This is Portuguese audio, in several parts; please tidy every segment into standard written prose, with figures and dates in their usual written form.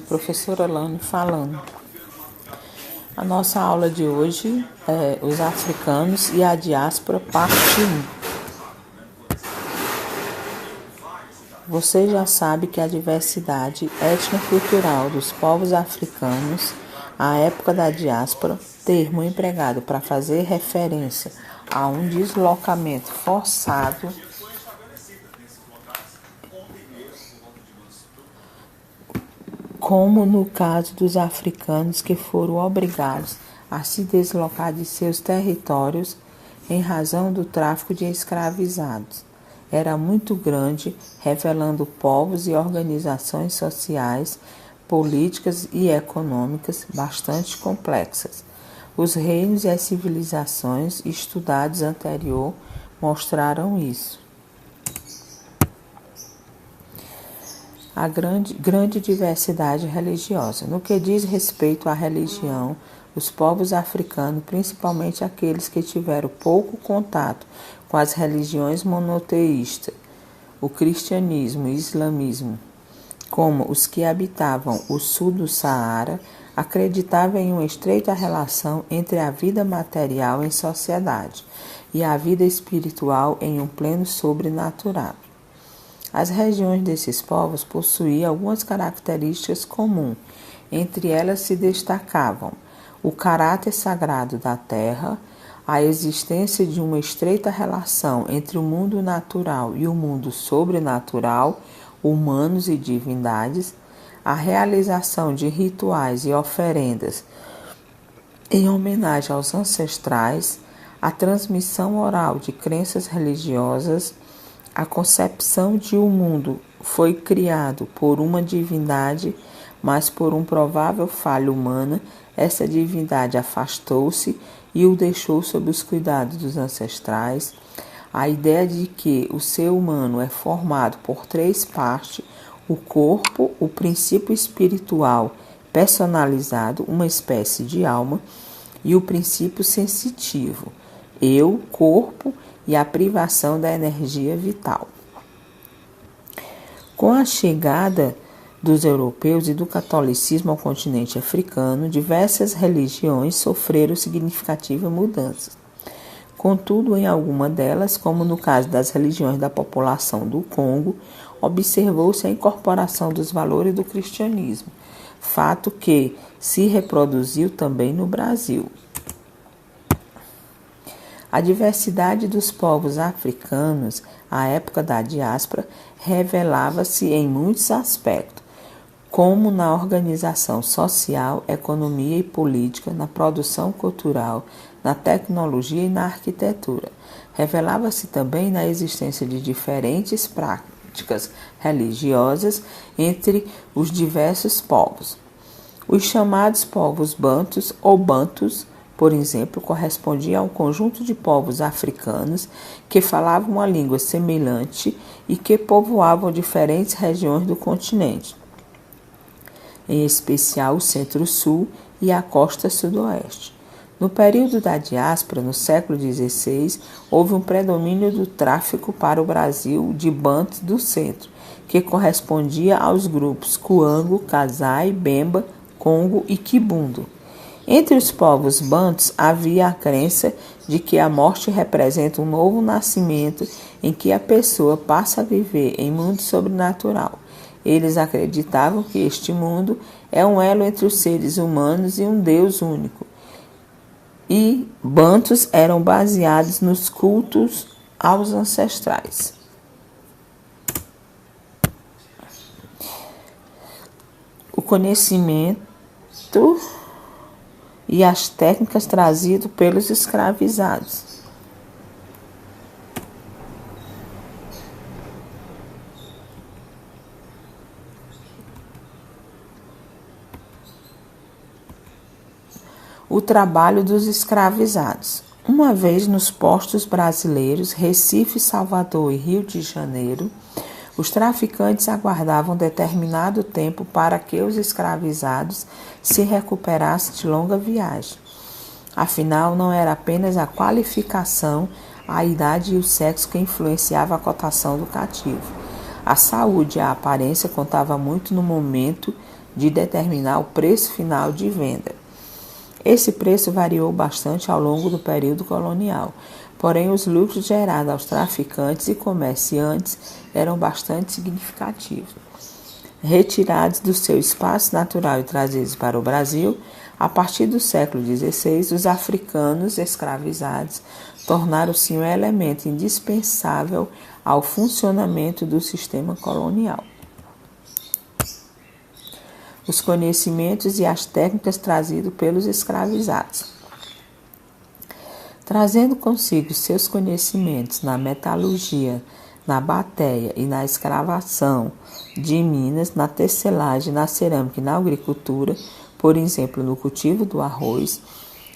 professora Lani falando. A nossa aula de hoje é os africanos e a diáspora, parte 1. Você já sabe que a diversidade étnico-cultural dos povos africanos, à época da diáspora, termo empregado para fazer referência a um deslocamento forçado como no caso dos africanos que foram obrigados a se deslocar de seus territórios em razão do tráfico de escravizados. Era muito grande, revelando povos e organizações sociais, políticas e econômicas bastante complexas. Os reinos e as civilizações estudados anterior mostraram isso. A grande diversidade religiosa. No que diz respeito à religião, os povos africanos, principalmente aqueles que tiveram pouco contato com as religiões monoteístas, o cristianismo e o islamismo, como os que habitavam o sul do Saara, acreditavam em uma estreita relação entre a vida material em sociedade e a vida espiritual em um pleno sobrenatural. As regiões desses povos possuíam algumas características comuns. Entre elas se destacavam o caráter sagrado da terra, a existência de uma estreita relação entre o mundo natural e o mundo sobrenatural, humanos e divindades, a realização de rituais e oferendas em homenagem aos ancestrais, a transmissão oral de crenças religiosas, a concepção de um mundo foi criado por uma divindade, mas por um provável falha humana, essa divindade afastou-se e o deixou sob os cuidados dos ancestrais. A ideia de que o ser humano é formado por 3 partes: o corpo, o princípio espiritual personalizado, uma espécie de alma, e o princípio sensitivo, eu, corpo, e a privação da energia vital. Com a chegada dos europeus e do catolicismo ao continente africano, diversas religiões sofreram significativas mudanças. Contudo, em alguma delas, como no caso das religiões da população do Congo, observou-se a incorporação dos valores do cristianismo, fato que se reproduziu também no Brasil. A diversidade dos povos africanos, à época da diáspora, revelava-se em muitos aspectos, como na organização social, economia e política, na produção cultural, na tecnologia e na arquitetura. Revelava-se também na existência de diferentes práticas religiosas entre os diversos povos. Os chamados povos bantus ou bantus, por exemplo, correspondia a um conjunto de povos africanos que falavam uma língua semelhante e que povoavam diferentes regiões do continente, em especial o centro-sul e a costa sudoeste. No período da diáspora, no século XVI, houve um predomínio do tráfico para o Brasil de bantus do centro, que correspondia aos grupos Cuango, Kasai, Bemba, Congo e Kibundo. Entre os povos bantus havia a crença de que a morte representa um novo nascimento em que a pessoa passa a viver em mundo sobrenatural. Eles acreditavam que este mundo é um elo entre os seres humanos e um Deus único. E bantus eram baseados nos cultos aos ancestrais. O conhecimento e as técnicas trazidas pelos escravizados. O trabalho dos escravizados. Uma vez nos postos brasileiros, Recife, Salvador e Rio de Janeiro, os traficantes aguardavam determinado tempo para que os escravizados se recuperassem de longa viagem. Afinal, não era apenas a qualificação, a idade e o sexo que influenciava a cotação do cativo. A saúde e a aparência contavam muito no momento de determinar o preço final de venda. Esse preço variou bastante ao longo do período colonial, porém os lucros gerados aos traficantes e comerciantes eram bastante significativos. Retirados do seu espaço natural e trazidos para o Brasil, a partir do século XVI, os africanos escravizados tornaram-se um elemento indispensável ao funcionamento do sistema colonial. Os conhecimentos e as técnicas trazidos pelos escravizados. Trazendo consigo seus conhecimentos na metalurgia, na bateia e na escravação de minas, na tecelagem, na cerâmica e na agricultura, por exemplo, no cultivo do arroz,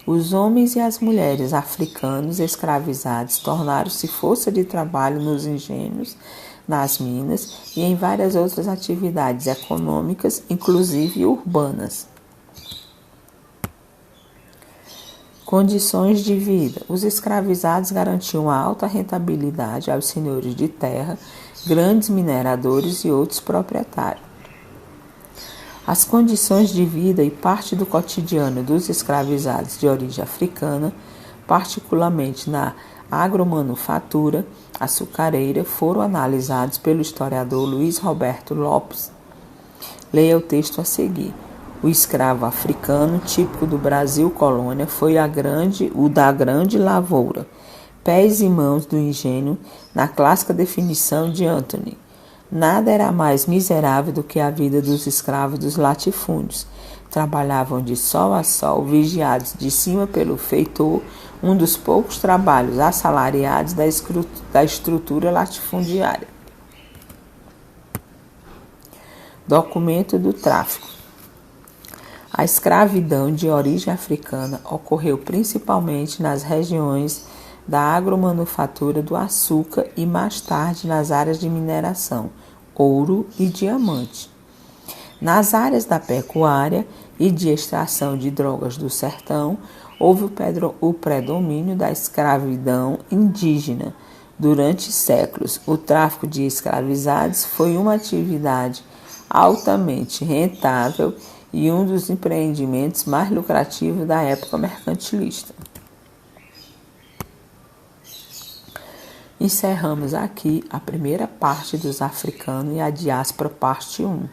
os homens e as mulheres africanos escravizados tornaram-se força de trabalho nos engenhos, nas minas e em várias outras atividades econômicas, inclusive urbanas. Condições de vida. Os escravizados garantiam alta rentabilidade aos senhores de terra, grandes mineradores e outros proprietários. As condições de vida e parte do cotidiano dos escravizados de origem africana, particularmente na agromanufatura açucareira, foram analisados pelo historiador Luiz Roberto Lopes. Leia o texto a seguir. O escravo africano, típico do Brasil colônia, foi o da grande lavoura, pés e mãos do engenho, na clássica definição de Anthony. Nada era mais miserável do que a vida dos escravos dos latifúndios. Trabalhavam de sol a sol, vigiados de cima pelo feitor, um dos poucos trabalhos assalariados da estrutura latifundiária. Documento do tráfico. A escravidão de origem africana ocorreu principalmente nas regiões da agromanufatura do açúcar e mais tarde nas áreas de mineração, ouro e diamante. Nas áreas da pecuária e de extração de drogas do sertão, houve o predomínio da escravidão indígena. Durante séculos, o tráfico de escravizados foi uma atividade altamente rentável e um dos empreendimentos mais lucrativos da época mercantilista. Encerramos aqui a primeira parte dos africanos e a diáspora, parte 1.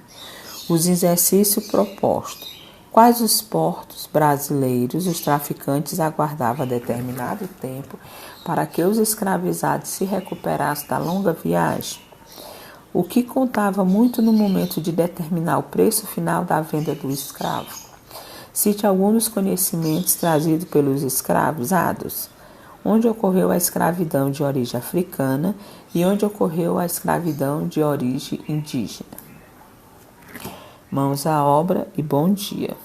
Os exercícios propostos. Quais os portos brasileiros os traficantes aguardavam determinado tempo para que os escravizados se recuperassem da longa viagem? O que contava muito no momento de determinar o preço final da venda do escravo? Cite alguns dos conhecimentos trazidos pelos escravizados. Onde ocorreu a escravidão de origem africana e onde ocorreu a escravidão de origem indígena. Mãos à obra e bom dia.